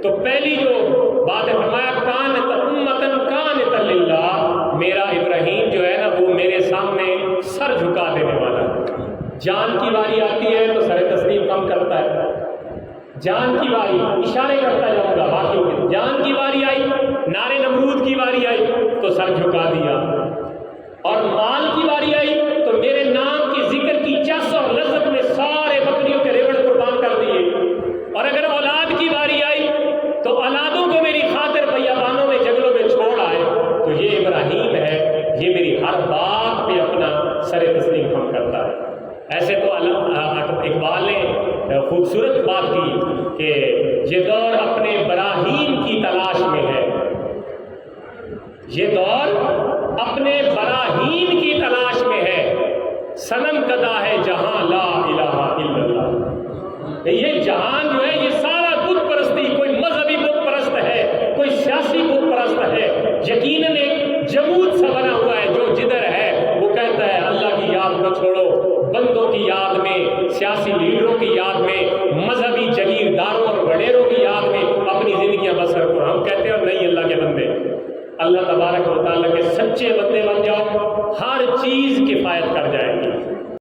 تو پہلی جو بات ہے فرمایا کانت امتن کانتا للہ، میرا ابراہیم جو ہے نا وہ میرے سامنے سر جھکا دینے والا ہے۔ جان کی باری آتی ہے تو سر تسلیم کم کرتا ہے، جان کی باری اشارے کرتا جاؤں گا باقیوں کے، جان کی باری آئی، نارے نمرود کی باری آئی تو سر جھکا دیا، اور مال کی باری آئی تو میرے نام کی ذکر کی چس اور لذت میں سارے بکریوں کے ریوڑ قربان کر دیے، اور اگر اولاد کی باری آئی تو اولادوں کو میری خاطر بیابانوں میں جنگلوں میں چھوڑ آئے، تو یہ ابراہیم ہے، یہ میری ہر بات پہ اپنا سر تسلیم کم کرتا ہے۔ ایسے تو اقبال نے خوبصورت بات کی کہ یہ دور اپنے براہیم کی تلاش میں ہے، یہ دور اپنے براہیم کی تلاش میں ہے، صنم کدا ہے جہاں لا الہ الا اللہ۔ یہ جہان جو ہے یہ سارا بت پرستی، کوئی مذہبی بت پرست ہے، کوئی سیاسی بت پرست ہے، یقیناً ایک جمود سا بنا ہوا ہے جو جدھر ہے وہ کہتا ہے اللہ کی یاد کو چھوڑو، بندوں کی یاد میں، سیاسی لیڈروں کی یاد میں، مذہبی جگیرداروں اور وڈیروں کی یاد میں اپنی زندگیاں بسر کرو۔ ہم کہتے ہیں نہیں اللہ کے بندے، اللہ تبارک و تعالیٰ کے سچے بندے بن جاؤ، ہر چیز کفایت کر جائے گی۔